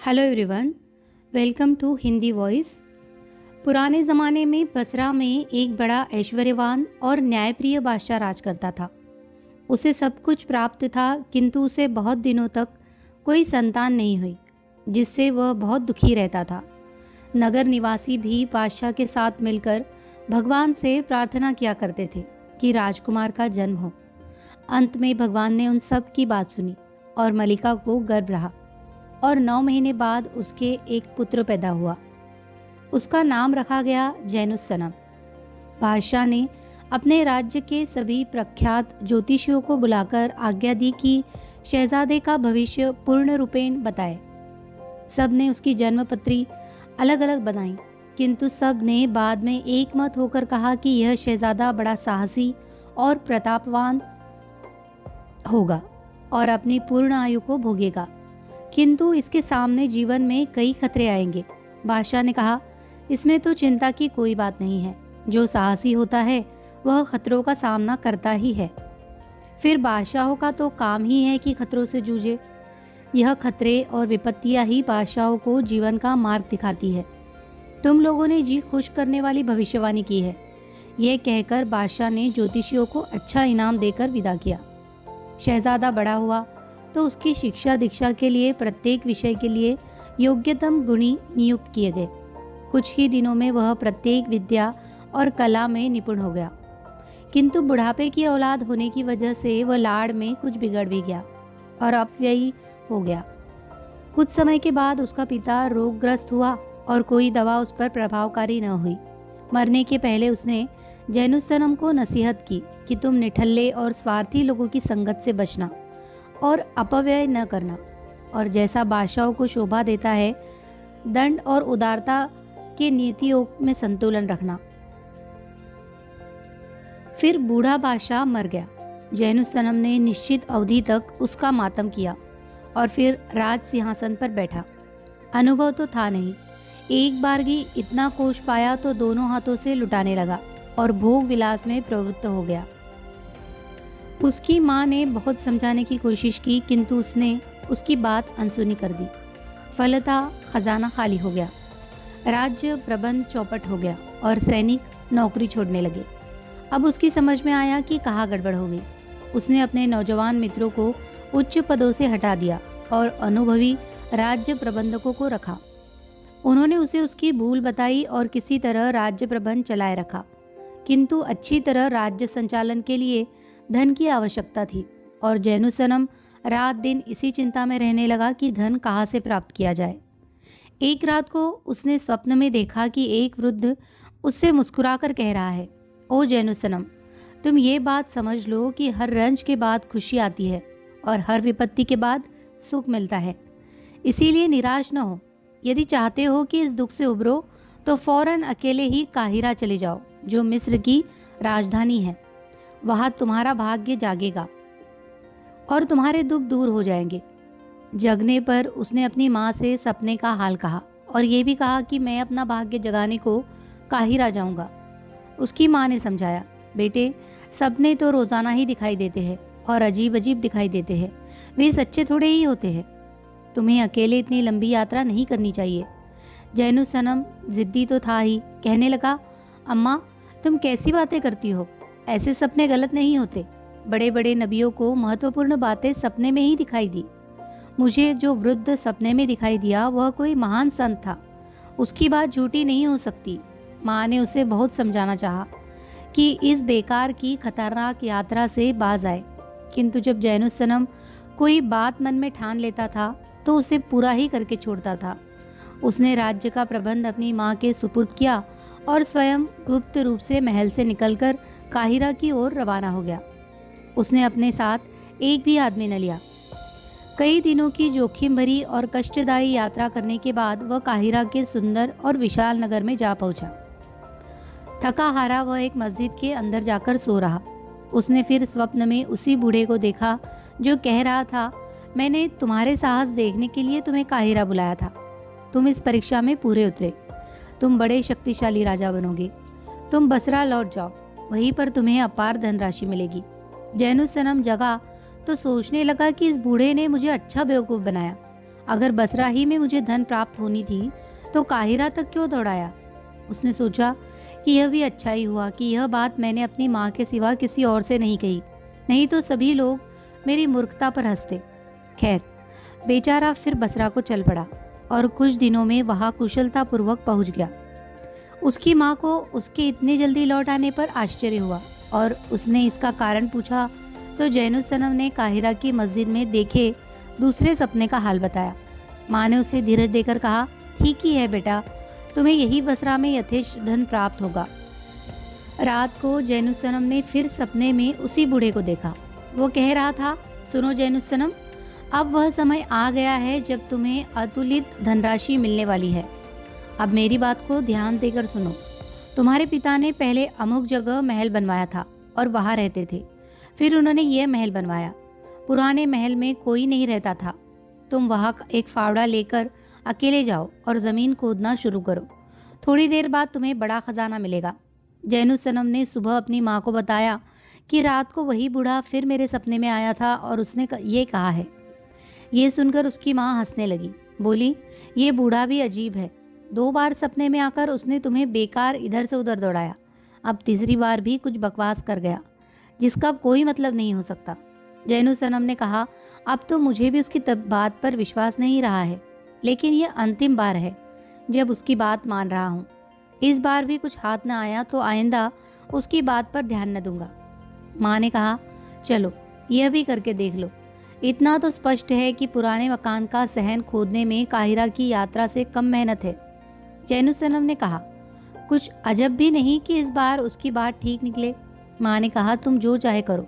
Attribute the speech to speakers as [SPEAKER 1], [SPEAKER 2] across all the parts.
[SPEAKER 1] Hello everyone, welcome to Hindi voice. पुराने ज़माने में बसरा में एक बड़ा ऐश्वर्यवान और न्यायप्रिय बादशाह राज करता था। उसे सब कुछ प्राप्त था, किंतु उसे बहुत दिनों तक कोई संतान नहीं हुई, जिससे वह बहुत दुखी रहता था। नगर निवासी भी बादशाह के साथ मिलकर भगवान से प्रार्थना किया करते थे कि राजकुमार का जन्म हो। अंत में भगवान ने उन सब की बात सुनी और मलिका को गर्भ रहा और 9 महीने बाद उसके एक पुत्र पैदा हुआ। उसका नाम रखा गया जैनुस्सनम। बादशाह ने अपने राज्य के सभी प्रख्यात ज्योतिषियों को बुलाकर आज्ञा दी कि शहजादे का भविष्य पूर्ण रूपेण बताए। सब ने उसकी जन्मपत्री अलग अलग बनाई, किंतु सब ने बाद में एक मत होकर कहा कि यह शहजादा बड़ा साहसी और प्रतापवान होगा और अपनी पूर्ण आयु को भोगेगा, किंतु इसके सामने जीवन में कई खतरे आएंगे। बादशाह ने कहा, इसमें तो चिंता की कोई बात नहीं है। जो साहसी होता है वह खतरों का सामना करता ही है। फिर बादशाहों का तो काम ही है कि खतरों से जूझे। यह खतरे और विपत्तियां ही बादशाहों को जीवन का मार्ग दिखाती है। तुम लोगों ने जी खुश करने वाली भविष्यवाणी की है। यह कहकर बादशाह ने ज्योतिषियों को अच्छा इनाम देकर विदा किया। शहजादा बड़ा हुआ तो उसकी शिक्षा दीक्षा के लिए प्रत्येक विषय के लिए योग्यतम गुणी नियुक्त किए गए। कुछ ही दिनों में वह प्रत्येक विद्या और कला में निपुण हो गया, किंतु बुढ़ापे की औलाद होने की वजह से वह लाड़ में कुछ बिगड़ भी गया और अपव्ययी हो गया। कुछ समय के बाद उसका पिता रोगग्रस्त हुआ और कोई दवा उस पर प्रभावकारी न हुई। मरने के पहले उसने जैनुस्सनम को नसीहत की कि तुम निठल्ले और स्वार्थी लोगों की संगत से बचना और अपव्यय न करना, और जैसा बादशाहों को शोभा देता है दंड और उदारता के नीतियों में संतुलन रखना। फिर बूढ़ा बादशाह मर गया। जैनुस्सनम ने निश्चित अवधि तक उसका मातम किया और फिर राज सिंहासन पर बैठा। अनुभव तो था नहीं। एक बारगी इतना कोष पाया तो दोनों हाथों से लुटाने लगा और भोग विलास में प्रवृत्त हो गया। उसकी माँ ने बहुत समझाने की कोशिश की, किंतु उसने उसकी बात अनसुनी कर दी। फलतः खजाना खाली हो गया, राज्य प्रबंध चौपट हो गया और सैनिक नौकरी छोड़ने लगे। अब उसकी समझ में आया कि कहाँ गड़बड़ हो गई। उसने अपने नौजवान मित्रों को उच्च पदों से हटा दिया और अनुभवी राज्य प्रबंधकों को रखा। उन्होंने उसे उसकी भूल बताई और किसी तरह राज्य प्रबंध चलाए रखा, किंतु अच्छी तरह राज्य संचालन के लिए धन की आवश्यकता थी और जैनुस्सनम रात दिन इसी चिंता में रहने लगा कि धन कहाँ से प्राप्त किया जाए। एक रात को उसने स्वप्न में देखा कि एक वृद्ध उससे मुस्कुराकर कह रहा है, ओ जैनुस्सनम, तुम ये बात समझ लो कि हर रंज के बाद खुशी आती है और हर विपत्ति के बाद सुख मिलता है। इसीलिए निराश न हो। यदि चाहते हो कि इस दुख से उबरो तो फौरन अकेले ही काहिरा चले जाओ, जो मिस्र की राजधानी है। वहाँ तुम्हारा भाग्य जागेगा और तुम्हारे दुख दूर हो जाएंगे। जगने पर उसने अपनी माँ से सपने का हाल कहा और ये भी कहा कि मैं अपना भाग्य जगाने को काहिरा जाऊँगा। उसकी माँ ने समझाया, बेटे, सपने तो रोज़ाना ही दिखाई देते हैं और अजीब अजीब दिखाई देते हैं। वे सच्चे थोड़े ही होते हैं। तुम्हें अकेले इतनी लंबी यात्रा नहीं करनी चाहिए। जैनुस्सनम जिद्दी तो था ही। कहने लगा, अम्मा, तुम कैसी बातें करती हो? ऐसे सपने गलत नहीं होते। बड़े बड़े नबियों को महत्वपूर्ण बातें सपने में ही दिखाई दी। मुझे जो वृद्ध सपने में दिखाई दिया वह कोई महान संत था। उसकी बात झूठी नहीं हो सकती। माँ ने उसे बहुत समझाना चाहा कि इस बेकार की खतरनाक यात्रा से बाज आए, किंतु जब जैनुस्सनम कोई बात मन में ठान लेता था तो उसे पूरा ही करके छोड़ता था। उसने राज्य का प्रबंध अपनी माँ के सुपुर्द किया और स्वयं गुप्त रूप से महल से निकलकर काहिरा की ओर रवाना हो गया। उसने अपने साथ एक भी आदमी न लिया। कई दिनों की जोखिम भरी और कष्टदायी यात्रा करने के बाद वह काहिरा के सुंदर और विशाल नगर में जा पहुंचा। थका हारा वह एक मस्जिद के अंदर जाकर सो रहा। उसने फिर स्वप्न में उसी बूढ़े को देखा जो कह रहा था, मैंने तुम्हारे साहस देखने के लिए तुम्हें काहिरा बुलाया था। तुम इस परीक्षा में पूरे उतरे। तुम बड़े शक्तिशाली राजा बनोगे। तुम बसरा लौट जाओ, वहीं पर तुम्हें अपार धनराशि मिलेगी। जैनुस्सनम जगा तो सोचने लगा कि इस बूढ़े ने मुझे अच्छा बेवकूफ़ बनाया। अगर बसरा ही में मुझे धन प्राप्त होनी थी तो काहिरा तक क्यों दौड़ाया? उसने सोचा कि यह भी अच्छा ही हुआ कि यह बात मैंने अपनी माँ के सिवा किसी और से नहीं कही, नहीं तो सभी लोग मेरी मूर्खता पर हंसते। खैर, बेचारा फिर बसरा को चल पड़ा और कुछ दिनों में वहाँ कुशलतापूर्वक पहुँच गया। उसकी माँ को उसके इतने जल्दी लौट आने पर आश्चर्य हुआ और उसने इसका कारण पूछा तो जैनुसनम ने काहिरा की मस्जिद में देखे दूसरे सपने का हाल बताया। माँ ने उसे धीरज देकर कहा, ठीक ही है बेटा, तुम्हें यही बसरा में यथेष्ट धन प्राप्त होगा। रात को जैनुसनम ने फिर सपने में उसी बूढ़े को देखा। वो कह रहा था, सुनो जैनुसनम, अब वह समय आ गया है जब तुम्हें अतुलित धनराशि मिलने वाली है। अब मेरी बात को ध्यान देकर सुनो। तुम्हारे पिता ने पहले अमुक जगह महल बनवाया था और वहाँ रहते थे। फिर उन्होंने यह महल बनवाया। पुराने महल में कोई नहीं रहता था। तुम वहाँ एक फावड़ा लेकर अकेले जाओ और ज़मीन खोदना शुरू करो। थोड़ी देर बाद तुम्हें बड़ा खजाना मिलेगा। जैनुसनम ने सुबह अपनी माँ को बताया कि रात को वही बूढ़ा फिर मेरे सपने में आया था और उसने ये कहा है। ये सुनकर उसकी माँ हंसने लगी। बोली, ये बूढ़ा भी अजीब है। 2 बार सपने में आकर उसने तुम्हें बेकार इधर से उधर दौड़ाया। अब तीसरी बार भी कुछ बकवास कर गया जिसका कोई मतलब नहीं हो सकता। जैनुसनम ने कहा, अब तो मुझे भी उसकी बात पर विश्वास नहीं रहा है, लेकिन यह अंतिम बार है जब उसकी बात मान रहा हूँ। इस बार भी कुछ हाथ न आया तो आइंदा उसकी बात पर ध्यान न दूंगा। माँ ने कहा, चलो यह भी करके देख लो। इतना तो स्पष्ट है कि पुराने मकान का सहन खोदने में काहिरा की यात्रा से कम मेहनत है। जैनुसनम ने कहा, कुछ अजब भी नहीं कि इस बार उसकी बात ठीक निकले। माँ ने कहा, तुम जो चाहे करो,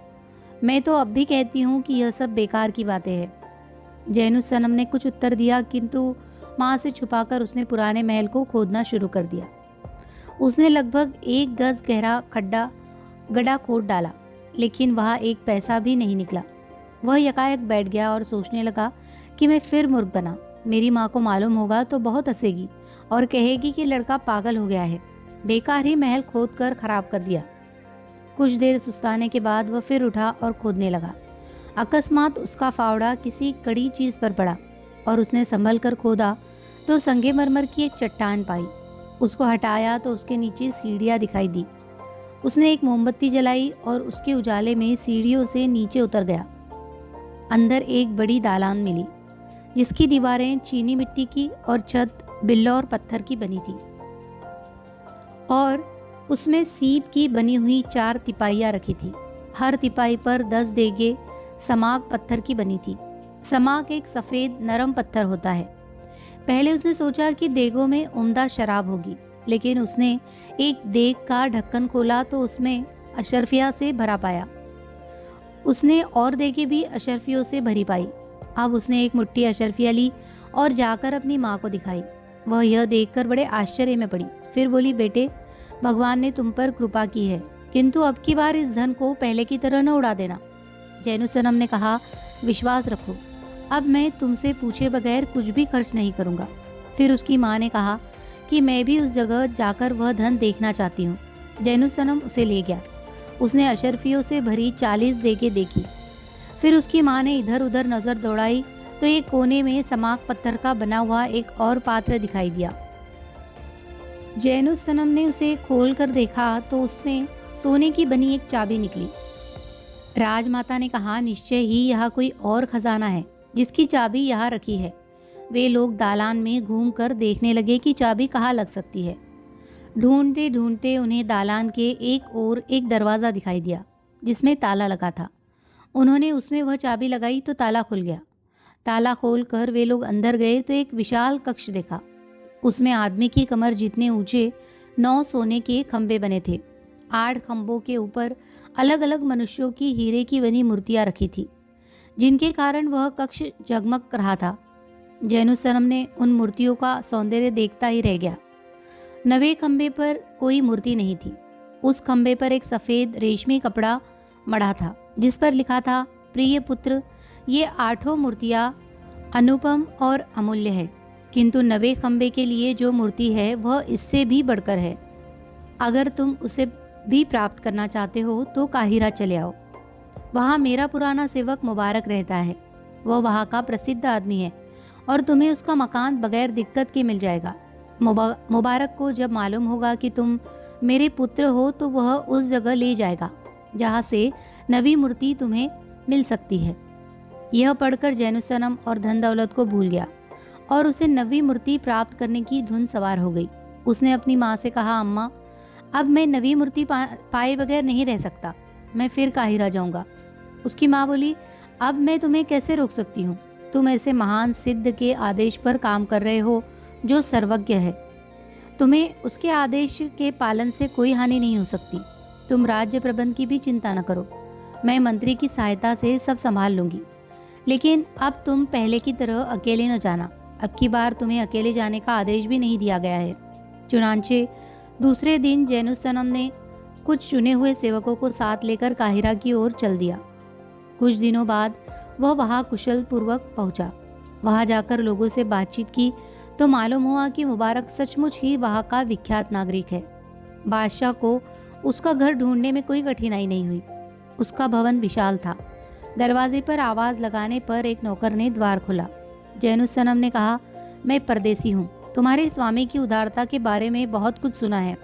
[SPEAKER 1] मैं तो अब भी कहती हूँ कि यह सब बेकार की बातें हैं। जैनुसनम ने कुछ उत्तर दिया, किंतु माँ से छुपाकर उसने पुराने महल को खोदना शुरू कर दिया। उसने लगभग 1 गज गहरा गड्ढा खोद डाला, लेकिन वहाँ एक पैसा भी नहीं निकला। वह यकायक बैठ गया और सोचने लगा कि मैं फिर मूर्ख बना। मेरी माँ को मालूम होगा तो बहुत हंसेगी और कहेगी कि लड़का पागल हो गया है, बेकार ही महल खोद कर खराब कर दिया। कुछ देर सुस्ताने के बाद वह फिर उठा और खोदने लगा। अकस्मात उसका फावड़ा किसी कड़ी चीज़ पर पड़ा और उसने संभल कर खोदा तो संगमरमर की एक चट्टान पाई। उसको हटाया तो उसके नीचे सीढ़ियाँ दिखाई दी। उसने एक मोमबत्ती जलाई और उसके उजाले में सीढ़ियों से नीचे उतर गया। अंदर एक बड़ी दालान मिली जिसकी दीवारें चीनी मिट्टी की और छत बिल्लौर पत्थर की बनी थी और उसमें सीप की बनी हुई 4 तिपाइयाँ रखी थी। हर तिपाई पर 10 देगे समाक पत्थर की बनी थी। समाक एक सफ़ेद नरम पत्थर होता है। पहले उसने सोचा कि देगों में उम्दा शराब होगी, लेकिन उसने एक देग का ढक्कन खोला तो उसमें अशरफिया से भरा पाया। उसने और देगें भी अशरफियों से भरी पाई। अब उसने एक मुट्ठी अशरफिया ली और जाकर अपनी माँ को दिखाई। वह यह देखकर बड़े आश्चर्य में पड़ी। फिर बोली, बेटे, भगवान ने तुम पर कृपा की है, किंतु अब की बार इस धन को पहले की तरह न उड़ा देना। जैनुसनम ने कहा, विश्वास रखो, अब मैं तुमसे पूछे बगैर कुछ भी खर्च नहीं करूँगा। फिर उसकी माँ ने कहा कि मैं भी उस जगह जाकर वह धन देखना चाहती हूँ। जैनुसनम उसे ले गया। उसने अशरफियों से भरी 40 देगें देखी। फिर उसकी माँ ने इधर उधर नज़र दौड़ाई तो एक कोने में समाक पत्थर का बना हुआ एक और पात्र दिखाई दिया। जैनुसनम ने उसे खोल कर देखा तो उसमें सोने की बनी एक चाबी निकली। राजमाता ने कहा, निश्चय ही यहाँ कोई और खजाना है जिसकी चाबी यहाँ रखी है। वे लोग दालान में घूमकर देखने लगे कि चाबी कहाँ लग सकती है। ढूंढते ढूंढते उन्हें दालान के एक ओर एक दरवाज़ा दिखाई दिया जिसमें ताला लगा था। उन्होंने उसमें वह चाबी लगाई तो ताला खुल गया। ताला खोलकर वे लोग अंदर गए तो एक विशाल कक्ष देखा। उसमें आदमी की कमर जितने ऊंचे 9 सोने के खंभे बने थे। 8 खंभों के ऊपर अलग अलग मनुष्यों की हीरे की बनी मूर्तियां रखी थी, जिनके कारण वह कक्ष जगमग रहा था। जैनुसनम ने उन मूर्तियों का सौंदर्य देखता ही रह गया। 9वें खंभे पर कोई मूर्ति नहीं थी। उस खंभे पर एक सफ़ेद रेशमी कपड़ा मढ़ा था जिस पर लिखा था, प्रिय पुत्र, ये 8 मूर्तियाँ अनुपम और अमूल्य है, किंतु 9वें खंभे के लिए जो मूर्ति है वह इससे भी बढ़कर है। अगर तुम उसे भी प्राप्त करना चाहते हो तो काहिरा चले आओ। वहाँ मेरा पुराना सेवक मुबारक रहता है। वह वहाँ का प्रसिद्ध आदमी है और तुम्हें उसका मकान बगैर दिक्कत के मिल जाएगा। मुबारक को जब मालूम होगा कि तुम मेरे पुत्र हो तो वह उस जगह ले जाएगा जहाँ से नवी मूर्ति तुम्हें मिल सकती है। यह पढ़कर जैनुसनम और धन दौलत को भूल गया और उसे नवी मूर्ति प्राप्त करने की धुन सवार हो गई। उसने अपनी माँ से कहा, अम्मा, अब मैं नवी मूर्ति पाए बगैर नहीं रह सकता, मैं फिर काहिरा जाऊंगा। उसकी माँ बोली, अब मैं तुम्हें कैसे रोक सकती हूँ? तुम ऐसे महान सिद्ध के आदेश पर काम कर रहे हो जो सर्वज्ञ है। तुम्हें उसके आदेश के पालन से कोई हानि नहीं हो सकती। तुम राज्य प्रबंध की भी चिंता न करो, मैं मंत्री की सहायता से सब संभाल लूंगी। लेकिन अब तुम पहले की तरह अकेले न जाना। अब की बार तुम्हें अकेले जाने का आदेश भी नहीं दिया गया है। चुनांचे दूसरे दिन जैनुसनम ने कुछ चुने हुए सेवकों को साथ लेकर काहिरा की ओर चल दिया। कुछ दिनों बाद वह वहां कुशल पूर्वक पहुंचा। वहां जाकर लोगों से बातचीत की तो मालूम हुआ कि मुबारक सचमुच ही वहां का विख्यात नागरिक है। बादशाह को उसका घर ढूंढने में कोई कठिनाई नहीं हुई। उसका भवन विशाल था। दरवाजे पर आवाज लगाने पर एक नौकर ने द्वार खोला। जैनुसनम ने कहा, मैं परदेसी हूँ, तुम्हारे स्वामी की उदारता के बारे में बहुत कुछ सुना है।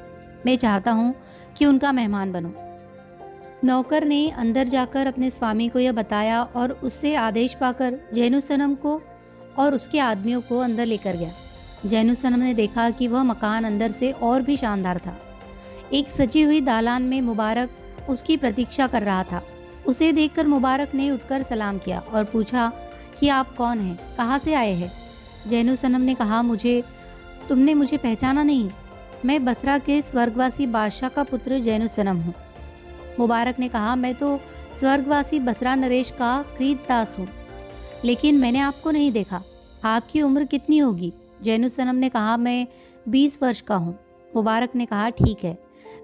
[SPEAKER 1] मैं चाहता हूँ कि उनका मेहमान बनूं। नौकर ने अंदर जाकर अपने स्वामी को यह बताया और उससे आदेश पाकर जैनुसनम को और उसके आदमियों को अंदर लेकर गया। जैनुसनम ने देखा कि वह मकान अंदर से और भी शानदार था। एक सजी हुई दालान में मुबारक उसकी प्रतीक्षा कर रहा था। उसे देखकर मुबारक ने उठकर सलाम किया और पूछा कि आप कौन हैं, कहाँ से आए हैं? जैनुसनम ने कहा, तुमने मुझे पहचाना नहीं? मैं बसरा के स्वर्गवासी बादशाह का पुत्र जैनुसनम हूँ। मुबारक ने कहा, मैं तो स्वर्गवासी बसरा नरेश का क्रीतदास हूँ, लेकिन मैंने आपको नहीं देखा। आपकी उम्र कितनी होगी? जैनुसनम ने कहा, मैं 20 वर्ष का हूँ। मुबारक ने कहा, ठीक है,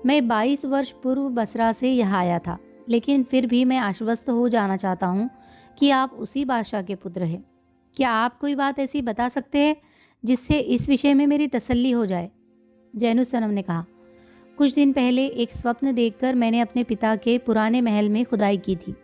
[SPEAKER 1] मैं 22 वर्ष पूर्व बसरा से यहाँ आया था, लेकिन फिर भी मैं आश्वस्त हो जाना चाहता हूँ कि आप उसी बादशाह के पुत्र हैं। क्या आप कोई बात ऐसी बता सकते हैं जिससे इस विषय में मेरी तसल्ली हो जाए? जैनुसनम ने कहा, कुछ दिन पहले एक स्वप्न देखकर मैंने अपने पिता के पुराने महल में खुदाई की थी।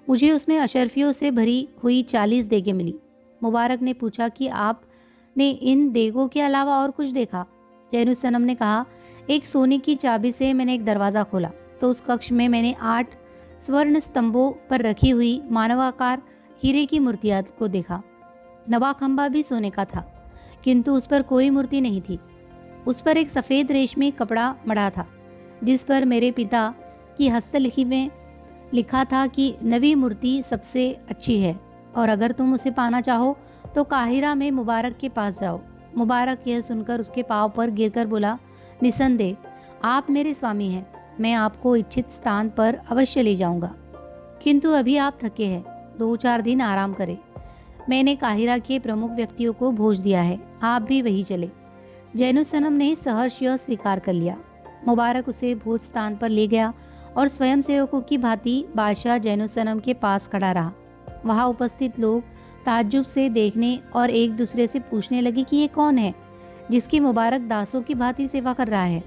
[SPEAKER 1] मुझे उसमें अशर्फियों से भरी हुई 40 देगें मिली। मुबारक ने पूछा कि आपने इन देगों के अलावा और कुछ देखा? जैनुसनम ने कहा, एक सोने की चाबी से मैंने एक दरवाज़ा खोला तो उस कक्ष में मैंने 8 स्वर्ण स्तंभों पर रखी हुई मानवाकार हीरे की मूर्तियां को देखा। नवाखंबा भी सोने का था, किंतु उस पर कोई मूर्ति नहीं थी। उस पर एक सफ़ेद रेशमी कपड़ा मढ़ा था, जिस पर मेरे पिता की हस्तलिखी में लिखा था कि नवी मूर्ति सबसे अच्छी है और अगर तुम उसे पाना चाहो तो काहिरा में मुबारक के पास जाओ। मुबारक यह सुनकर उसके पांव पर गिरकर बोला, निसंदेह आप मेरे स्वामी हैं, मैं आपको इच्छित स्थान पर अवश्य ले जाऊंगा, किंतु अभी आप थके हैं, 2-4 दिन आराम करें। मैंने काहिरा के प्रमुख व्यक्तियों को भेज दिया है, आप भी वही चले। जैनुसनम ने सहर्ष यह स्वीकार कर लिया। मुबारक उसे भोज स्थान पर ले गया और स्वयं सेवकों की भांति बादशाह जैनुसनम के पास खड़ा रहा। वहां उपस्थित लोग ताज्जुब से देखने और एक दूसरे से पूछने लगे कि ये कौन है जिसकी मुबारक दासों की भांति सेवा कर रहा है।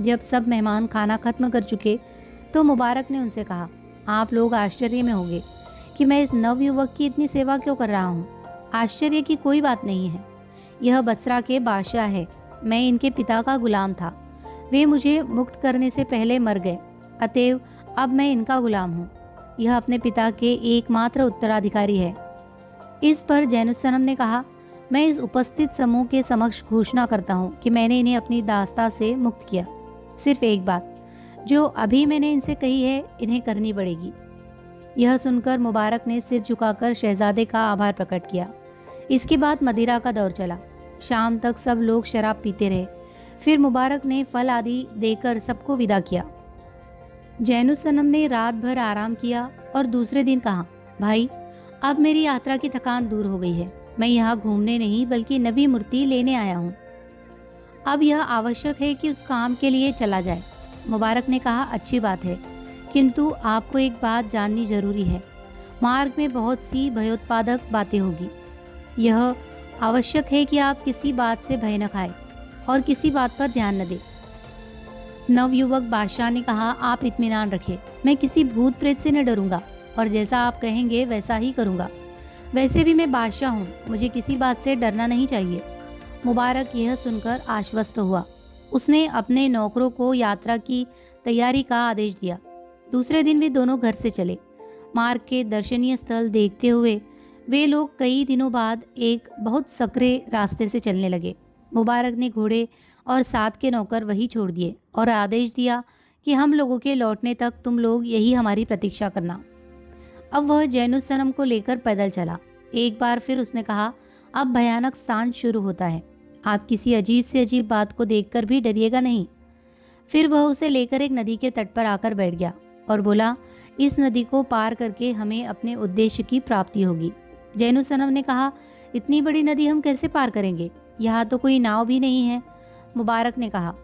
[SPEAKER 1] जब सब मेहमान खाना खत्म कर चुके तो मुबारक ने उनसे कहा, आप लोग आश्चर्य में होंगे कि मैं इस नवयुवक की इतनी सेवा क्यों कर रहा हूँ। आश्चर्य की कोई बात नहीं है, यह बसरा के बादशाह है। मैं इनके पिता का गुलाम था, वे मुझे मुक्त करने से पहले मर गए, अतएव अब मैं इनका गुलाम हूँ। यह अपने पिता के एकमात्र उत्तराधिकारी है। इस पर जैनुसनम ने कहा, मैं इस उपस्थित समूह के समक्ष घोषणा करता हूँ कि मैंने इन्हें अपनी दास्ता से मुक्त किया। सिर्फ एक बात जो अभी मैंने इनसे कही है, इन्हें करनी पड़ेगी। यह सुनकर मुबारक ने सिर झुकाकर शहजादे का आभार प्रकट किया। इसके बाद मदिरा का दौर चला। शाम तक सब लोग शराब पीते रहे। फिर मुबारक ने फल आदि देकर सबको विदा किया। जैनुसनम ने रात भर आराम किया और दूसरे दिन कहा, भाई अब मेरी यात्रा की थकान दूर हो गई है, मैं यहाँ घूमने नहीं बल्कि नवी मूर्ति लेने आया हूँ। अब यह आवश्यक है कि उस काम के लिए चला जाए। मुबारक ने कहा, अच्छी बात है, किंतु आपको एक बात जाननी जरूरी है। मार्ग में बहुत सी भयोत्पादक बातें होगी। यह आवश्यक है कि आप किसी बात से भय न खाएं और किसी बात पर ध्यान न दें। नवयुवक बादशाह ने कहा, आप इत्मीनान रखें, मैं किसी भूत प्रेत से न डरूंगा और जैसा आप कहेंगे वैसा ही करूंगा। वैसे भी मैं बादशाह हूँ, मुझे किसी बात से डरना नहीं चाहिए। मुबारक यह सुनकर आश्वस्त हुआ। उसने अपने नौकरों को यात्रा की तैयारी का आदेश दिया। दूसरे दिन वे दोनों घर से चले। मार्ग के दर्शनीय स्थल देखते हुए वे लोग कई दिनों बाद एक बहुत सकरे रास्ते से चलने लगे। मुबारक ने घोड़े और साथ के नौकर वही छोड़ दिए और आदेश दिया कि हम लोगों के लौटने तक तुम लोग यही हमारी प्रतीक्षा करना। अब वह जैनुसनम को लेकर पैदल चला। एक बार फिर उसने कहा, अब भयानक स्थान शुरू होता है, आप किसी अजीब से अजीब बात को देखकर भी डरिएगा नहीं। फिर वह उसे लेकर एक नदी के तट पर आकर बैठ गया और बोला, इस नदी को पार करके हमें अपने उद्देश्य की प्राप्ति होगी। जैनुसनम ने कहा, इतनी बड़ी नदी हम कैसे पार करेंगे, यहाँ तो कोई नाव भी नहीं है। मुबारक ने कहा,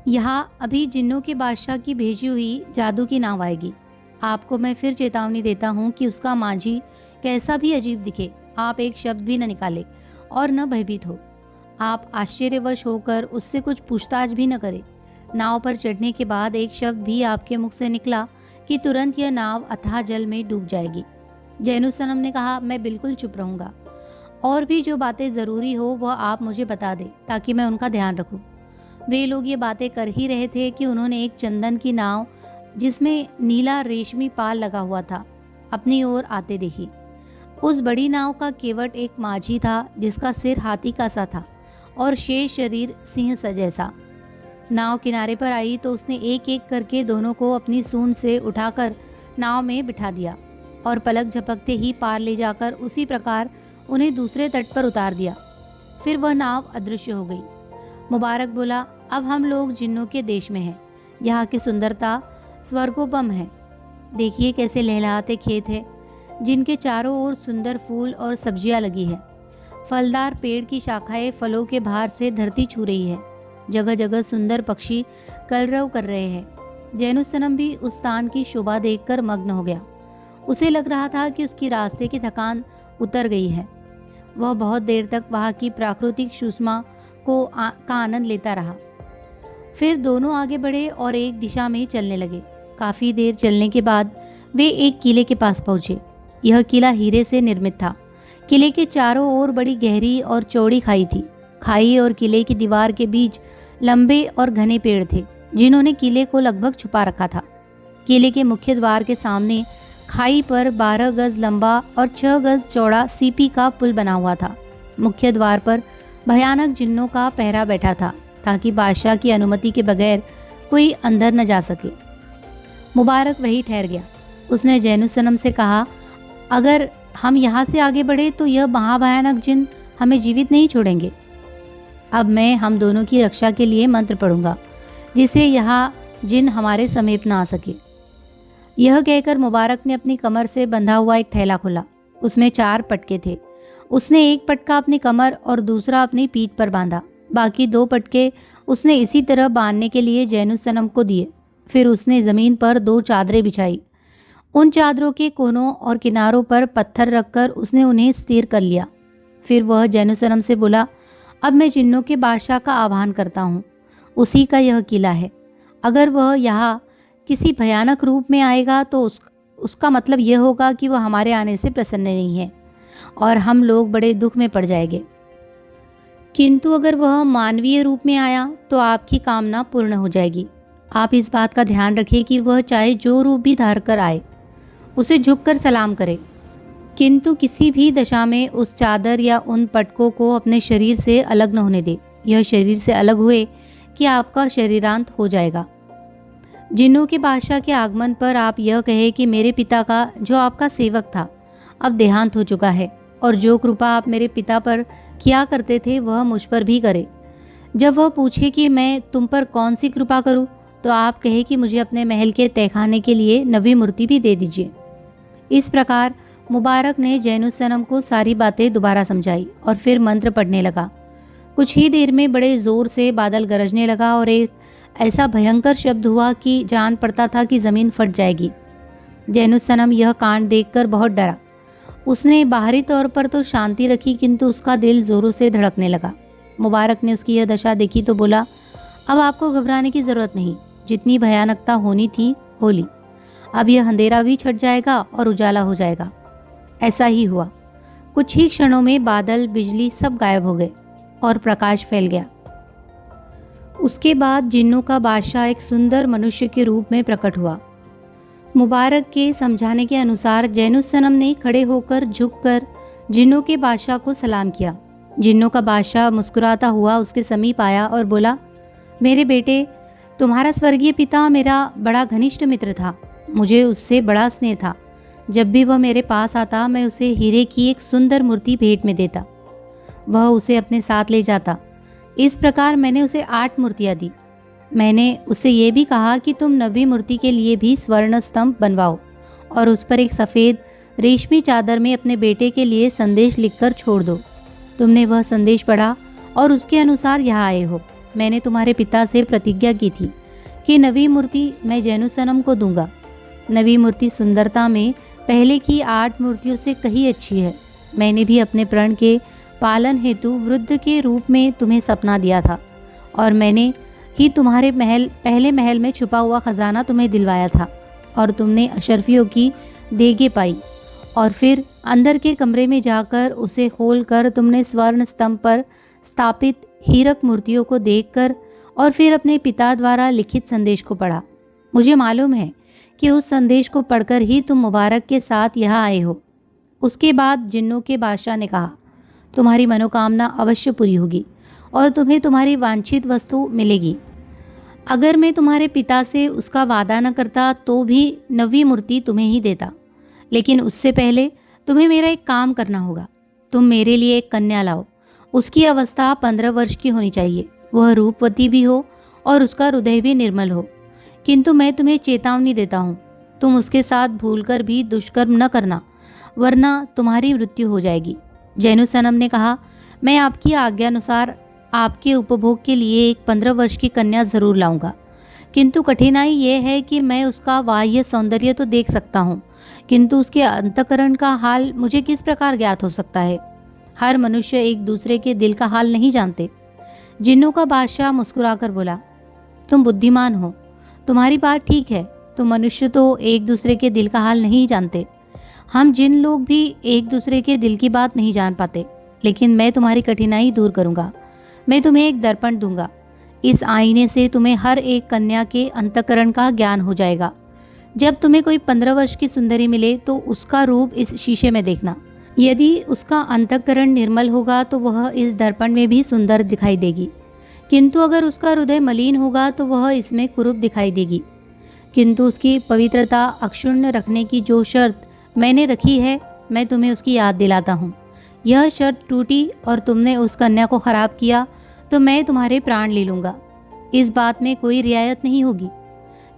[SPEAKER 1] यहाँ अभी जिन्नों के बादशाह की भेजी हुई जादू की नाव आएगी। आपको मैं फिर चेतावनी देता हूँ कि उसका माझी कैसा भी अजीब दिखे, आप एक शब्द भी न निकाले और न भयभीत हो। आप आश्चर्यवश होकर उससे कुछ पूछताछ भी न करें। नाव पर चढ़ने के बाद एक शब्द भी आपके मुख से निकला कि तुरंत यह नाव अथाह जल में डूब जाएगी। जैनुसनम ने कहा, मैं बिल्कुल चुप रहूंगा, और भी जो बातें ज़रूरी हो वह आप मुझे बता दें ताकि मैं उनका ध्यान रखूं। वे लोग ये बातें कर ही रहे थे कि उन्होंने एक चंदन की नाव जिसमें नीला रेशमी पाल लगा हुआ था अपनी ओर आते देखी। उस बड़ी नाव का केवट एक माझी था जिसका सिर हाथी का सा था और शेष शरीर सिंह सा जैसा। नाव किनारे पर आई तो उसने एक एक करके दोनों को अपनी सूंड से उठाकर नाव में बिठा दिया और पलक झपकते ही पार ले जाकर उसी प्रकार उन्हें दूसरे तट पर उतार दिया। फिर वह नाव अदृश्य हो गई। मुबारक बोला, अब हम लोग जिन्नों के देश में हैं। यहाँ की सुंदरता स्वर्गोपम है। देखिए कैसे लहलहाते खेत है, जिनके चारों ओर सुंदर फूल और सब्जियां लगी है। फलदार पेड़ की शाखाएं फलों के भार से धरती छू रही है। जगह जगह सुंदर पक्षी कलरव कर रहे हैं। जैनुसनम भी उस स्थान की शोभा देखकर मग्न हो गया। उसे लग रहा था कि उसकी रास्ते की थकान उतर गई है। वह बहुत देर तक वहाँ की प्राकृतिक सुषमा का आनंद लेता रहा। फिर दोनों आगे बढ़े और एक दिशा में चलने लगे। काफ़ी देर चलने के बाद वे एक किले के पास पहुँचे। यह किला हीरे से निर्मित था। किले के चारों ओर बड़ी गहरी और चौड़ी खाई थी। खाई और किले की दीवार के बीच लंबे और घने पेड़ थे जिन्होंने किले को लगभग छुपा रखा था। किले के मुख्य द्वार के सामने खाई पर 12 गज लंबा और 6 गज चौड़ा सीपी का पुल बना हुआ था। मुख्य द्वार पर भयानक जिन्नों का पहरा बैठा था ताकि बादशाह की अनुमति के बगैर कोई अंदर न जा सके। मुबारक वहीं ठहर गया। उसने जैनुसनम से कहा, अगर हम यहाँ से आगे बढ़े तो यह महाभयानक जिन हमें जीवित नहीं छोड़ेंगे। अब मैं हम दोनों की रक्षा के लिए मंत्र पढ़ूंगा जिससे यहाँ जिन हमारे समीप ना आ सके। यह कहकर मुबारक ने अपनी कमर से बंधा हुआ एक थैला खोला। उसमें 4 पटके थे। उसने एक पटका अपनी कमर और दूसरा अपनी पीठ पर बांधा। बाकी 2 पटके उसने इसी तरह बांधने के लिए जैनुसनम को दिए। फिर उसने ज़मीन पर 2 चादरें बिछाई। उन चादरों के कोनों और किनारों पर पत्थर रखकर उसने उन्हें स्थिर कर लिया। फिर वह जैनुसनम से बोला, अब मैं जिन्नों के बादशाह का आह्वान करता हूँ। उसी का यह किला है। अगर वह यहाँ किसी भयानक रूप में आएगा तो उसका मतलब यह होगा कि वह हमारे आने से प्रसन्न नहीं है और हम लोग बड़े दुख में पड़ जाएंगे। किंतु अगर वह मानवीय रूप में आया तो आपकी कामना पूर्ण हो जाएगी। आप इस बात का ध्यान रखें कि वह चाहे जो रूप भी धार कर आए उसे झुककर सलाम करे, किंतु किसी भी दशा में उस चादर या उन पटकों को अपने शरीर से अलग न होने दे। यह शरीर से अलग हुए कि आपका शरीरांत हो जाएगा। जिन्नों के बादशाह के आगमन पर आप यह कहे कि मेरे पिता का जो आपका सेवक था अब देहांत हो चुका है और जो कृपा आप मेरे पिता पर किया करते थे वह मुझ पर भी करे। जब वह पूछे कि मैं तुम पर कौन सी कृपा करूं, तो आप कहे कि मुझे अपने महल के तहखाने के लिए नवी मूर्ति भी दे दीजिए। इस प्रकार मुबारक ने जैनुसनम को सारी बातें दोबारा समझाई और फिर मंत्र पढ़ने लगा। कुछ ही देर में बड़े जोर से बादल गरजने लगा और एक ऐसा भयंकर शब्द हुआ कि जान पड़ता था कि ज़मीन फट जाएगी। जैनुसनम यह कांड देखकर बहुत डरा। उसने बाहरी तौर पर तो शांति रखी किंतु उसका दिल जोरों से धड़कने लगा। मुबारक ने उसकी यह दशा देखी तो बोला, अब आपको घबराने की ज़रूरत नहीं। जितनी भयानकता होनी थी हो ली। अब यह अंधेरा भी छट जाएगा और उजाला हो जाएगा। ऐसा ही हुआ। कुछ ही क्षणों में बादल, बिजली सब गायब हो गए और प्रकाश फैल गया। उसके बाद जिन्नों का बादशाह एक सुंदर मनुष्य के रूप में प्रकट हुआ। मुबारक के समझाने के अनुसार जैनुस्सनम ने खड़े होकर झुककर जिन्नों के बादशाह को सलाम किया। जिन्नों का बादशाह मुस्कुराता हुआ उसके समीप आया और बोला, मेरे बेटे, तुम्हारा स्वर्गीय पिता मेरा बड़ा घनिष्ठ मित्र था। मुझे उससे बड़ा स्नेह था। जब भी वह मेरे पास आता मैं उसे हीरे की एक सुंदर मूर्ति भेंट में देता। वह उसे अपने साथ ले जाता। इस प्रकार मैंने उसे 8 मूर्तियाँ दी। मैंने उससे ये भी कहा कि तुम 9वीं मूर्ति के लिए भी स्वर्ण स्तंभ बनवाओ और उस पर एक सफ़ेद रेशमी चादर में अपने बेटे के लिए संदेश लिखकर छोड़ दो। तुमने वह संदेश पढ़ा और उसके अनुसार यहाँ आए हो। मैंने तुम्हारे पिता से प्रतिज्ञा की थी कि 9वीं मूर्ति मैं जैनुसनम को दूंगा। 9वीं मूर्ति सुंदरता में पहले की 8 मूर्तियों से कहीं अच्छी है। मैंने भी अपने प्रण के पालन हेतु वृद्ध के रूप में तुम्हें सपना दिया था और मैंने ही तुम्हारे पहले महल में छुपा हुआ खजाना तुम्हें दिलवाया था और तुमने अशरफियों की देगे पाई और फिर अंदर के कमरे में जाकर उसे खोलकर तुमने स्वर्ण स्तंभ पर स्थापित हीरक मूर्तियों को देखकर और फिर अपने पिता द्वारा लिखित संदेश को पढ़ा। मुझे मालूम है कि उस संदेश को पढ़कर ही तुम मुबारक के साथ यहाँ आए हो। उसके बाद जिन्नों के बादशाह ने कहा, तुम्हारी मनोकामना अवश्य पूरी होगी और तुम्हें तुम्हारी वांछित वस्तु मिलेगी। अगर मैं तुम्हारे पिता से उसका वादा न करता तो भी 9वीं मूर्ति तुम्हें ही देता, लेकिन उससे पहले तुम्हें मेरा एक काम करना होगा। तुम मेरे लिए एक कन्या लाओ। उसकी अवस्था 15 वर्ष की होनी चाहिए। वह रूपवती भी हो और उसका हृदय भी निर्मल हो। किंतु मैं तुम्हें चेतावनी देता हूँ, तुम उसके साथ भूलकर भी दुष्कर्म न करना, वरना तुम्हारी मृत्यु हो जाएगी। जैनुसनम ने कहा, मैं आपकी आज्ञानुसार आपके उपभोग के लिए एक 15 वर्ष की कन्या ज़रूर लाऊंगा, किंतु कठिनाई ये है कि मैं उसका बाह्य सौंदर्य तो देख सकता हूँ, किंतु उसके अंतःकरण का हाल मुझे किस प्रकार ज्ञात हो सकता है। हर मनुष्य एक दूसरे के दिल का हाल नहीं जानते। जिन्नों का बादशाह मुस्कुराकर बोला, तुम बुद्धिमान हो, तुम्हारी बात ठीक है। तुम मनुष्य तो एक दूसरे के दिल का हाल नहीं जानते। हम जिन लोग भी एक दूसरे के दिल की बात नहीं जान पाते, लेकिन मैं तुम्हारी कठिनाई दूर करूंगा। मैं तुम्हें एक दर्पण दूंगा। इस आईने से तुम्हें हर एक कन्या के अंतःकरण का ज्ञान हो जाएगा। जब तुम्हें कोई 15 वर्ष की सुंदरी मिले तो उसका रूप इस शीशे में देखना। यदि उसका अंतःकरण निर्मल होगा तो वह इस दर्पण में भी सुंदर दिखाई देगी, किंतु अगर उसका हृदय मलिन होगा तो वह इसमें कुरूप दिखाई देगी। किंतु उसकी पवित्रता अक्षुण्ण रखने की जो शर्त मैंने रखी है, मैं तुम्हें उसकी याद दिलाता हूँ। यह शर्त टूटी और तुमने उस कन्या को खराब किया तो मैं तुम्हारे प्राण ले लूँगा। इस बात में कोई रियायत नहीं होगी।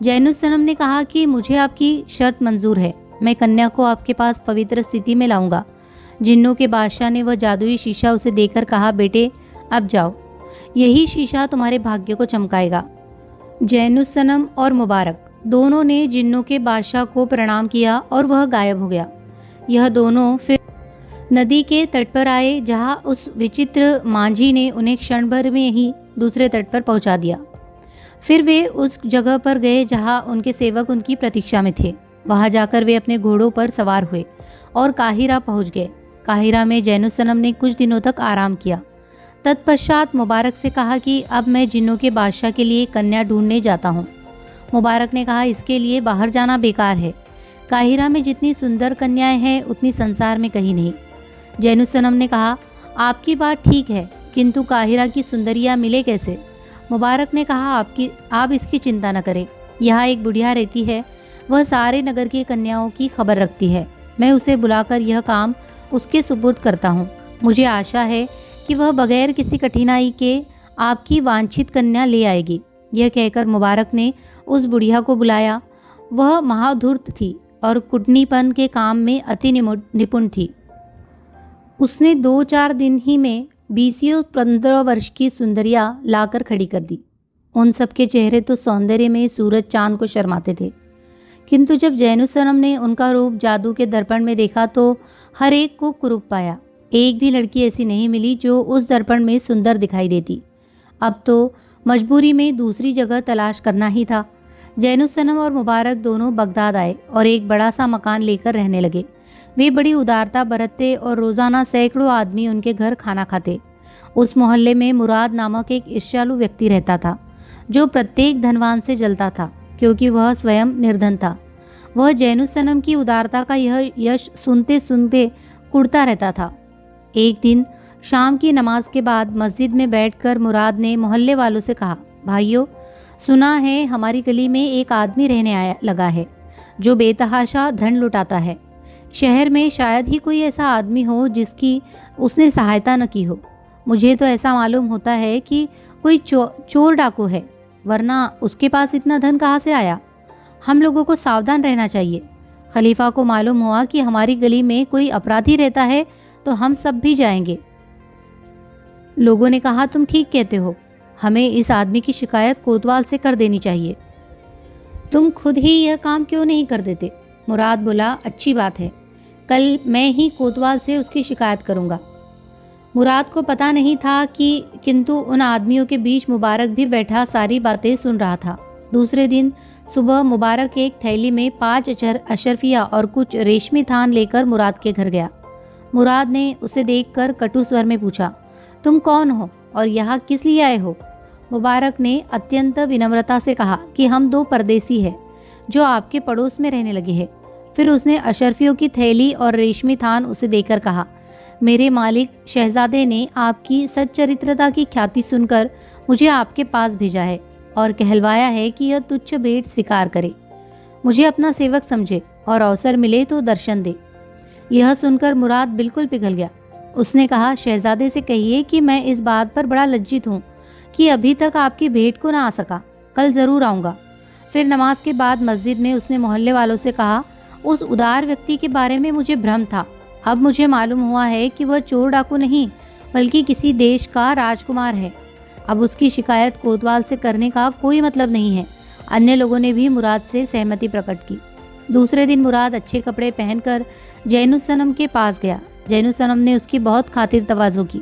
[SPEAKER 1] जैनुसनम ने कहा कि मुझे आपकी शर्त मंजूर है। मैं कन्या को आपके पास पवित्र स्थिति में लाऊंगा। जिन्नों के बादशाह ने वह जादुई शीशा उसे देकर कहा, बेटे अब जाओ, यही शीशा तुम्हारे भाग्य को चमकाएगा। जैनुसनम और मुबारक दोनों ने जिन्नों के बादशाह को प्रणाम किया और वह गायब हो गया। यह दोनों फिर नदी के तट पर आए, जहाँ उस विचित्र मांझी ने उन्हें क्षण भर में ही दूसरे तट पर पहुंचा दिया। फिर वे उस जगह पर गए जहाँ उनके सेवक उनकी प्रतीक्षा में थे। वहां जाकर वे अपने घोड़ों पर सवार हुए और काहिरा पहुंच गए। काहिरा में जैनुसनम ने कुछ दिनों तक आराम किया। तत्पश्चात मुबारक से कहा कि अब मैं जिन्नों के बादशाह के लिए कन्या ढूंढने जाता हूँ। मुबारक ने कहा, इसके लिए बाहर जाना बेकार है। काहिरा में जितनी सुंदर कन्याएं हैं उतनी संसार में कहीं नहीं। जैनुसनम ने कहा, आपकी बात ठीक है, किंतु काहिरा की सुंदरियाँ मिले कैसे? मुबारक ने कहा, आप इसकी चिंता न करें। यहाँ एक बुढ़िया रहती है, वह सारे नगर की कन्याओं की खबर रखती है। मैं उसे बुलाकर यह काम उसके सुपुर्द करता हूँ। मुझे आशा है कि वह बगैर किसी कठिनाई के आपकी वांछित कन्या ले आएगी। यह कहकर मुबारक ने उस बुढ़िया को बुलाया। वह महाधूर्त थी और कुटनीपन के काम में अति निपुण थी। उसने 2-4 दिन ही में 20-15 वर्ष की सुंदरियाँ लाकर खड़ी कर दी। उन सबके चेहरे तो सौंदर्य में सूरज चांद को शर्माते थे, किंतु जब जैनुसनम ने उनका रूप जादू के दर्पण में देखा तो हर एक को कुरूप पाया। एक भी लड़की ऐसी नहीं मिली जो उस दर्पण में सुंदर दिखाई देती। अब तो मजबूरी में दूसरी जगह तलाश करना ही था। जैनुसनम और मुबारक दोनों बगदाद आए और एक बड़ा सा मकान लेकर रहने लगे। वे बड़ी उदारता बरतते और रोज़ाना सैकड़ों आदमी उनके घर खाना खाते। उस मोहल्ले में मुराद नामक एक ईर्ष्यालु व्यक्ति रहता था, जो प्रत्येक धनवान से जलता था क्योंकि वह स्वयं निर्धन था। वह जैनुसनम की उदारता का यह यश सुनते सुनते कुढ़ता रहता था। एक दिन शाम की नमाज के बाद मस्जिद में बैठकर मुराद ने मोहल्ले वालों से कहा, भाइयों, सुना है हमारी गली में एक आदमी रहने आया लगा है जो बेतहाशा धन लुटाता है। शहर में शायद ही कोई ऐसा आदमी हो जिसकी उसने सहायता न की हो। मुझे तो ऐसा मालूम होता है कि कोई चोर डाकू है, वरना उसके पास इतना धन कहाँ से आया। हम लोगों को सावधान रहना चाहिए। खलीफा को मालूम हुआ कि हमारी गली में कोई अपराधी रहता है तो हम सब भी जाएंगे। लोगों ने कहा, तुम ठीक कहते हो, हमें इस आदमी की शिकायत कोतवाल से कर देनी चाहिए। तुम खुद ही यह काम क्यों नहीं कर देते? मुराद बोला, अच्छी बात है, कल मैं ही कोतवाल से उसकी शिकायत करूंगा। मुराद को पता नहीं था कि किंतु उन आदमियों के बीच मुबारक भी बैठा सारी बातें सुन रहा था। दूसरे दिन सुबह मुबारक एक थैली में 5 अशरफिया और कुछ रेशमी थान लेकर मुराद के घर गया। मुराद ने उसे देखकर कटु स्वर में पूछा, तुम कौन हो और यहाँ किस लिए आए हो? मुबारक ने अत्यंत विनम्रता से कहा कि हम 2 परदेसी हैं जो आपके पड़ोस में रहने लगे हैं। फिर उसने अशरफियों की थैली और रेशमी थान उसे देकर कहा, मेरे मालिक शहजादे ने आपकी सच्चरित्रता की ख्याति सुनकर मुझे आपके पास भेजा है और कहलवाया है कि यह तुच्छ भेंट स्वीकार करे, मुझे अपना सेवक समझे और अवसर मिले तो दर्शन दे। यह सुनकर मुराद बिल्कुल पिघल गया। उसने कहा, शहजादे से कहिए कि मैं इस बात पर बड़ा लज्जित हूँ कि अभी तक आपकी भेंट को ना आ सका, कल ज़रूर आऊँगा। फिर नमाज के बाद मस्जिद में उसने मोहल्ले वालों से कहा, उस उदार व्यक्ति के बारे में मुझे भ्रम था, अब मुझे मालूम हुआ है कि वह चोर डाकू नहीं बल्कि किसी देश का राजकुमार है। अब उसकी शिकायत कोतवाल से करने का कोई मतलब नहीं है। अन्य लोगों ने भी मुराद से सहमति प्रकट की। दूसरे दिन मुराद अच्छे कपड़े पहनकर जैनुसनम के पास गया। जैनुसनम ने उसकी बहुत खातिर तवाज़ो की।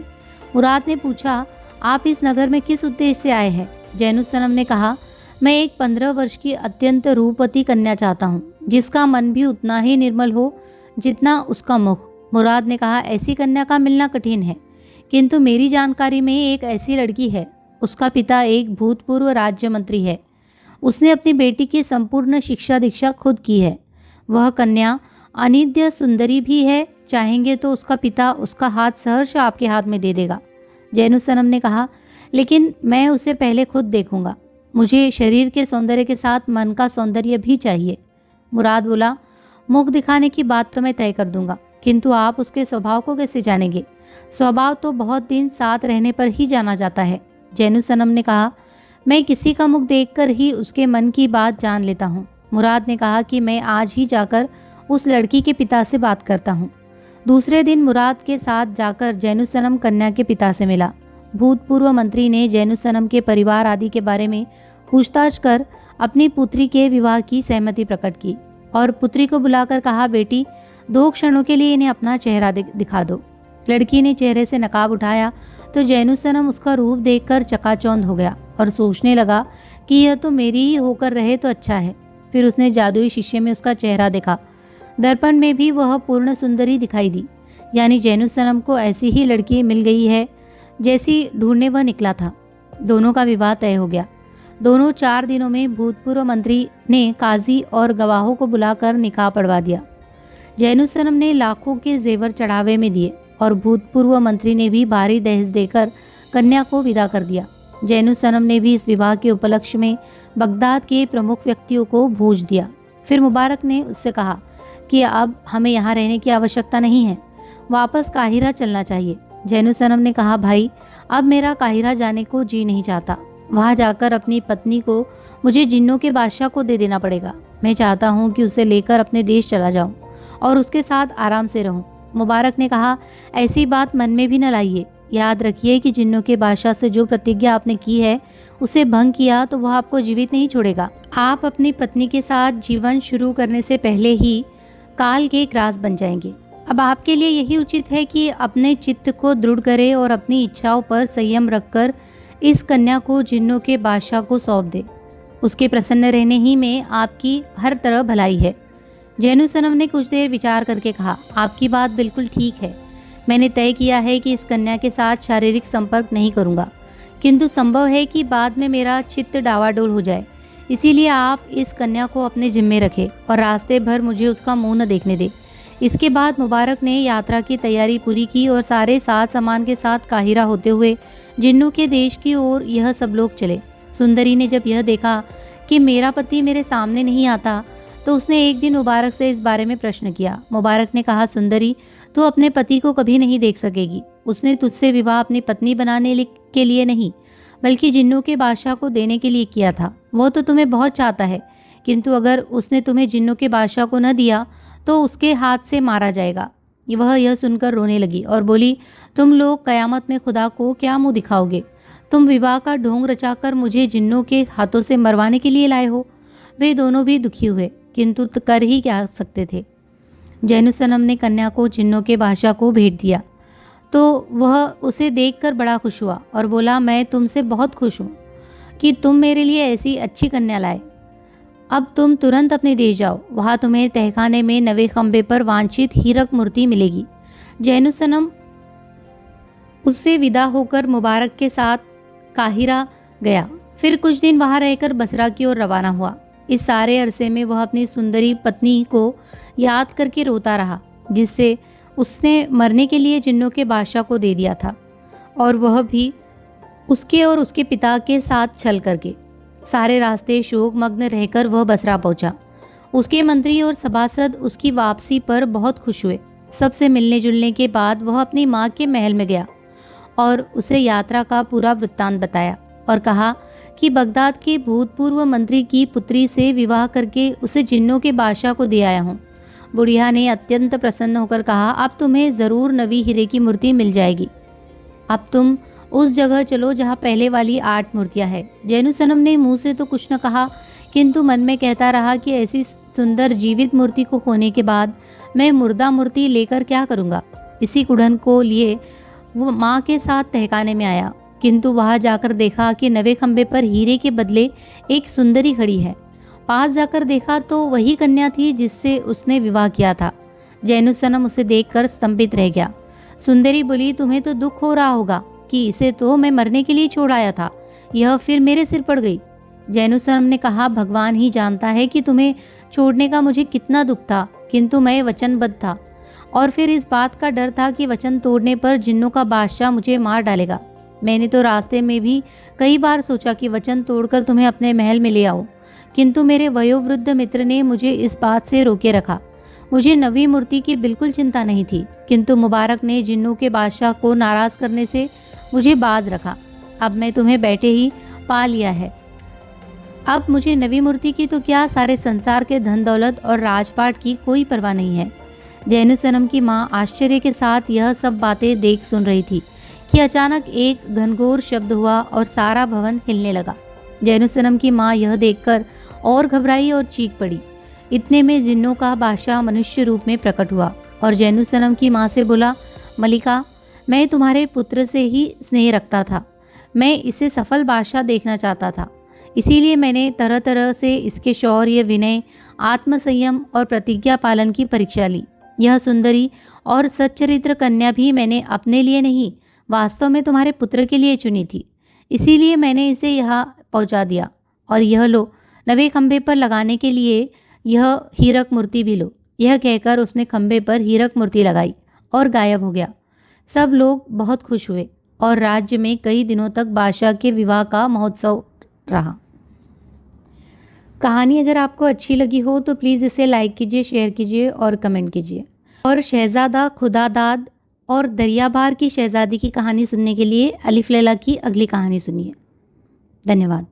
[SPEAKER 1] मुराद ने पूछा, आप इस नगर में किस उद्देश्य से आए हैं? जैनुसनम ने कहा, मैं एक 15 वर्ष की अत्यंत रूपवती कन्या चाहता हूँ, जिसका मन भी उतना ही निर्मल हो जितना उसका मुख। मुराद ने कहा, ऐसी कन्या का मिलना कठिन है, किंतु मेरी जानकारी में एक ऐसी लड़की है। उसका पिता एक भूतपूर्व राज्य मंत्री है। उसने अपनी बेटी की संपूर्ण शिक्षा दीक्षा खुद की है। वह कन्या अनिद्य सुंदरी भी है। चाहेंगे तो उसका पिता उसका हाथ सहर्ष आपके हाथ में दे देगा। जैनुसनम ने कहा, लेकिन मैं उसे पहले खुद देखूंगा। मुझे शरीर के सौंदर्य के साथ मन का सौंदर्य भी चाहिए। मुराद बोला, मुख दिखाने की बात तो मैं तय कर दूंगा, किंतु आप उसके स्वभाव को कैसे जानेंगे? स्वभाव तो बहुत दिन साथ रहने पर ही जाना जाता है। जैनुसनम ने कहा, मैं किसी का मुख देखकर ही उसके मन की बात जान लेता हूँ। मुराद ने कहा कि मैं आज ही जाकर उस लड़की के पिता से बात करता हूँ। दूसरे दिन मुराद के साथ जाकर जैनुसनम कन्या के पिता से मिला। भूतपूर्व मंत्री ने जैनुसनम के परिवार आदि के बारे में पूछताछ कर अपनी पुत्री के विवाह की सहमति प्रकट की और पुत्री को बुलाकर कहा, बेटी, 2 क्षणों के लिए इन्हें अपना चेहरा दिखा दो। लड़की ने चेहरे से नकाब उठाया तो जैनुसनम उसका रूप देखकर चकाचौंध हो गया और सोचने लगा कि यह तो मेरी ही होकर रहे तो अच्छा है। फिर उसने जादुई शीशे में उसका चेहरा देखा। दर्पण में भी वह पूर्ण सुंदरी दिखाई दी, यानी जैनुसनम को ऐसी ही लड़की मिल गई है जैसी ढूंढने वह निकला था। दोनों का विवाह तय हो गया। दोनों 4 दिनों में भूतपूर्व मंत्री ने काजी और गवाहों को बुलाकर निकाह पढ़वा दिया। जैनुसनम ने लाखों के जेवर चढ़ावे में दिए और भूतपूर्व मंत्री ने भी भारी दहेज देकर कन्या को विदा कर दिया। जैनुसनम ने भी इस विवाह के उपलक्ष्य में बगदाद के प्रमुख व्यक्तियों को भोज दिया। फिर मुबारक ने उससे कहा कि अब हमें यहाँ रहने की आवश्यकता नहीं है, वापस काहिरा चलना चाहिए। जैनुसनम ने कहा, भाई, अब मेरा काहिरा जाने को जी नहीं चाहता। वहाँ जाकर अपनी पत्नी को मुझे जिन्नों के बादशाह को दे देना पड़ेगा। मैं चाहता हूँ कि उसे लेकर अपने देश चला जाऊँ और उसके साथ आराम से रहूँ। मुबारक ने कहा, ऐसी बात मन में भी न लाइए। याद रखिए कि जिन्नों के बादशाह से जो प्रतिज्ञा आपने की है उसे भंग किया तो वह आपको जीवित नहीं छोड़ेगा। आप अपनी पत्नी के साथ जीवन शुरू करने से पहले ही काल के ग्रास बन जाएंगे। अब आपके लिए यही उचित है कि अपने चित्त को दृढ़ करें और अपनी इच्छाओं पर संयम रखकर इस कन्या को जिन्नों के बादशाह को सौंप दे। उसके प्रसन्न रहने ही में आपकी हर तरह भलाई है। जैनुसनम ने कुछ देर विचार करके कहा, आपकी बात बिल्कुल ठीक है। मैंने तय किया है कि इस कन्या के साथ शारीरिक संपर्क नहीं करूंगा, किंतु संभव है कि बाद में मेरा चित्त डावाडोल हो जाए। इसीलिए आप इस कन्या को अपने जिम्मे रखें और रास्ते भर मुझे उसका मुंह न देखने दें। इसके बाद मुबारक ने यात्रा की तैयारी पूरी की और सारे साज सामान के साथ काहिरा होते हुए जिन्नों के देश की ओर यह सब लोग चले। सुंदरी ने जब यह देखा कि मेरा पति मेरे सामने नहीं आता, तो उसने एक दिन मुबारक से इस बारे में प्रश्न किया। मुबारक ने कहा, सुंदरी, तू अपने पति को कभी नहीं देख सकेगी। उसने तुझसे विवाह अपनी पत्नी बनाने के लिए नहीं, बल्कि जिन्नों के बादशाह को देने के लिए किया था। वो तो तुम्हें बहुत चाहता है, किंतु अगर उसने तुम्हें जिन्नों के बादशाह को न दिया तो उसके हाथ से मारा जाएगा। वह यह सुनकर रोने लगी और बोली, तुम लोग कयामत में खुदा को क्या मुंह दिखाओगे? तुम विवाह का ढोंग रचाकर मुझे जिन्नों के हाथों से मरवाने के लिए लाए हो। वे दोनों भी दुखी हुए, किंतु कर ही क्या सकते थे। जैनुसनम ने कन्या को जिन्नों के बादशाह को भेंट दिया, तो वह उसे देखकर बड़ा खुश हुआ और बोला, मैं तुमसे बहुत खुश हूँ कि तुम मेरे लिए ऐसी अच्छी कन्या लाए। अब तुम तुरंत अपने देश जाओ, वहाँ तुम्हें तहखाने में नवे खंबे पर वांछित हीरक मूर्ति मिलेगी। जैनुसनम उससे विदा होकर मुबारक के साथ काहिरा गया। फिर कुछ दिन वहाँ रहकर बसरा की ओर रवाना हुआ। इस सारे अरसे में वह अपनी सुंदरी पत्नी को याद करके रोता रहा, जिससे उसने मरने के लिए जिन्नों के बादशाह को दे दिया था, और वह भी उसके और उसके पिता के साथ छल करके। सारे रास्ते शोक मग्न रहकर वह बसरा पहुंचा। उसके मंत्री और सभासद उसकी वापसी पर बहुत खुश हुए। सबसे मिलने जुलने के बाद वह अपनी माँ के महल में गया और उसे यात्रा का पूरा वृत्तांत बताया और कहा कि बगदाद के भूतपूर्व मंत्री की पुत्री से विवाह करके उसे जिन्नों के बादशाह को दे आया हूँ। बुढ़िया ने अत्यंत प्रसन्न होकर कहा, अब तुम्हें ज़रूर नवी हीरे की मूर्ति मिल जाएगी। अब तुम उस जगह चलो जहाँ पहले वाली 8 मूर्तियाँ हैं। जैनुसनम ने मुंह से तो कुछ न कहा, किंतु मन में कहता रहा कि ऐसी सुंदर जीवित मूर्ति को खोने के बाद मैं मुर्दा मूर्ति लेकर क्या करूँगा। इसी कुढ़न को लिए वो माँ के साथ तहखाने में आया, किंतु वहाँ जाकर देखा कि नवे खंबे पर हीरे के बदले एक सुंदरी खड़ी है। पास जाकर देखा तो वही कन्या थी जिससे उसने विवाह किया था। जैनुसनम उसे देखकर स्तंभित रह गया। सुंदरी बोली, तुम्हें तो दुख हो रहा होगा कि इसे तो मैं मरने के लिए छोड़ आया था, यह फिर मेरे सिर पड़ गई। जैनुसनम ने कहा, भगवान ही जानता है कि तुम्हें छोड़ने का मुझे कितना दुख था, किंतु मैं वचनबद्ध था, और फिर इस बात का डर था कि वचन तोड़ने पर जिन्नों का बादशाह मुझे मार डालेगा। मैंने तो रास्ते में भी कई बार सोचा कि वचन तोड़कर तुम्हें अपने महल में ले आऊं, किंतु मेरे वयोवृद्ध मित्र ने मुझे इस बात से रोके रखा। मुझे नवी मूर्ति की बिल्कुल चिंता नहीं थी, किंतु मुबारक ने जिन्नों के बादशाह को नाराज करने से मुझे बाज रखा। अब मैं तुम्हें बैठे ही पा लिया है। अब मुझे नवी मूर्ति की तो क्या, सारे संसार के धन दौलत और राजपाट की कोई परवाह नहीं है। जैनुसनम की माँ आश्चर्य के साथ यह सब बातें देख सुन रही थी कि अचानक एक घनघोर शब्द हुआ और सारा भवन हिलने लगा। जैनुसनम की माँ यह देखकर और घबराई और चीख पड़ी। इतने में जिन्नों का बादशाह मनुष्य रूप में प्रकट हुआ और जैनुसनम की माँ से बोला, मलिका, मैं तुम्हारे पुत्र से ही स्नेह रखता था। मैं इसे सफल बादशाह देखना चाहता था, इसीलिए मैंने तरह तरह से इसके शौर्य, विनय, आत्मसंयम और प्रतिज्ञा पालन की परीक्षा ली। यह सुंदरी और सच्चरित्र कन्या भी मैंने अपने लिए नहीं, वास्तव में तुम्हारे पुत्र के लिए चुनी थी। इसीलिए मैंने इसे यहाँ पहुँचा दिया, और यह लो, नवे खंभे पर लगाने के लिए यह हीरक मूर्ति भी लो। यह कहकर उसने खंभे पर हीरक मूर्ति लगाई और गायब हो गया। सब लोग बहुत खुश हुए और राज्य में कई दिनों तक बादशाह के विवाह का महोत्सव रहा। कहानी अगर आपको अच्छी लगी हो तो प्लीज़ इसे लाइक कीजिए, शेयर कीजिए और कमेंट कीजिए। और शहज़ादा खुदादाद और दरियाबार की शहज़ादी की कहानी सुनने के लिए अलिफ लैला की अगली कहानी सुनिए। धन्यवाद।